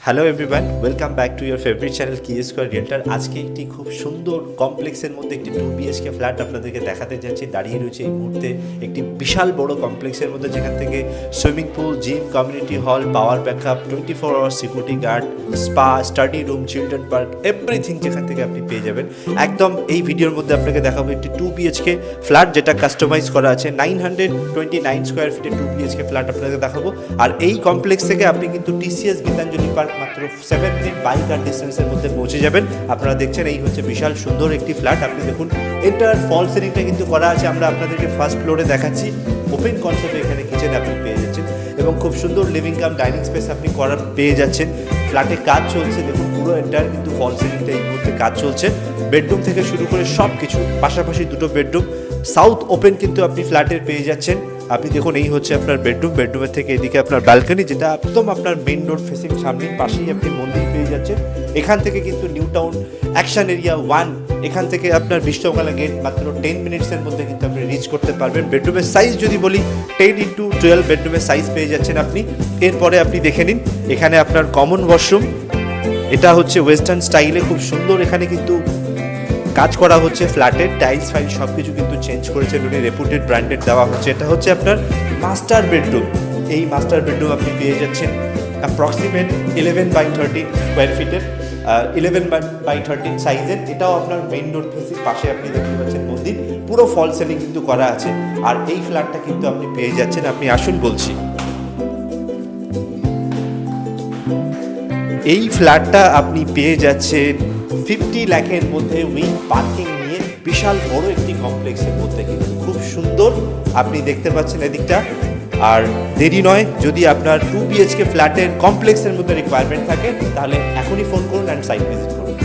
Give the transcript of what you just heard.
Hello everyone, welcome back to your favourite channel কি square রিয়েলটার। আজকে একটি খুব সুন্দর কমপ্লেক্সের মধ্যে একটি 2 BHK ফ্ল্যাট আপনাদেরকে দেখাতে যাচ্ছি। দাঁড়িয়ে রয়েছে এই মুহূর্তে একটি বিশাল বড় কমপ্লেক্সের মধ্যে, যেখান থেকে swimming pool, gym, community hall, power backup, 24 hour security guard, spa, study room, children park, everything যেখান থেকে আপনি পেয়ে যাবেন। একদম এই ভিডিওর মধ্যে আপনাকে দেখাবো একটি 2 BHK ফ্ল্যাট, যেটা কাস্টমাইজ করা আছে। 929 স্কোয়ার ফিটের 2 BHK ফ্ল্যাট আপনাকে দেখাবো। আর এই কমপ্লেক্স থেকে আপনি কিন্তু TCS গীতাঞ্জলি পার্ক মাত্র 7 মিনিট বাইক আর ডিস্টেন্সের মধ্যে পৌঁছে যাবেন। আপনারা দেখছেন এই হচ্ছে বিশাল সুন্দর একটি ফ্ল্যাট। আপনি দেখুন এন্টার ফল সিলিংটা কিন্তু করা আছে। আমরা আপনাদেরকে ফার্স্ট ফ্লোরে দেখাচ্ছি। ওপেন কনসেপ্টে এখানে কিচেন আপনি পেয়ে যাচ্ছেন এবং খুব সুন্দর লিভিং কাম ডাইনিং স্পেস আপনি পেয়ে যাচ্ছেন। ফ্ল্যাটে কাজ চলছে, দেখুন পুরো এন্টার কিন্তু ফল সিলিংটা এই মুহূর্তে কাজ চলছে। বেডরুম থেকে শুরু করে সব কিছু, পাশাপাশি দুটো বেডরুম সাউথ ওপেন কিন্তু আপনি ফ্ল্যাটের পেয়ে যাচ্ছেন। আপনি দেখুন এই হচ্ছে আপনার বেডরুমের থেকে এদিকে আপনার ব্যালকনি, যেটা একদম আপনার মেইন রোড ফেসিং সামনের পাশেই আপনি মন্দির পেয়ে যাচ্ছেন। এখান থেকে কিন্তু নিউ টাউন অ্যাকশন এরিয়া 1, এখান থেকে আপনার বিশ্বকলা গেট মাত্র 10 মিনিটসের মধ্যে কিন্তু আপনি রিচ করতে পারবেন। বেডরুমের সাইজ যদি বলি 10x12 বেডরুমের সাইজ পেয়ে যাচ্ছেন আপনি। এরপরে আপনি দেখে নিন এখানে আপনার কমন ওয়াশরুম, এটা হচ্ছে ওয়েস্টার্ন স্টাইলে খুব সুন্দর। এখানে কিন্তু কাজ করা হচ্ছে, ফ্ল্যাটের টাইলস ফাইল সব কিছু কিন্তু চেঞ্জ করেছে, উনি রেপুটেড ব্র্যান্ডেড দেওয়া হচ্ছে। এটা হচ্ছে আপনার মাস্টার বেডরুম। এই মাস্টার বেডরুম আপনি পেয়ে যাচ্ছেন অ্যাপ্রক্সিমেট 11x13 স্কোয়ার ফিটের, 11x13 সাইজের। এটাও আপনার মেইন রোড ফেসিং পাশে আপনি দেখতে পাচ্ছেন মন্দির, পুরো ফল সিলিং কিন্তু করা আছে। আর এই ফ্ল্যাটটা কিন্তু আপনি পেয়ে যাচ্ছেন, আপনি আসুন বলছি। এই ফ্ল্যাটটা আপনি পেয়ে যাচ্ছেন 50 লাখের মধ্যে উইথ পার্কিং নিয়ে, বিশাল বড় একটি কমপ্লেক্সের মধ্যে কিন্তু খুব সুন্দর আপনি দেখতে পাচ্ছেন এদিকটা। আর দেরি নয়, যদি আপনার 2 BHK ফ্ল্যাটের কমপ্লেক্সের মধ্যে রিকোয়ারমেন্ট থাকে তাহলে এখনই ফোন করুন অ্যান্ড সাইট ভিজিট করুন।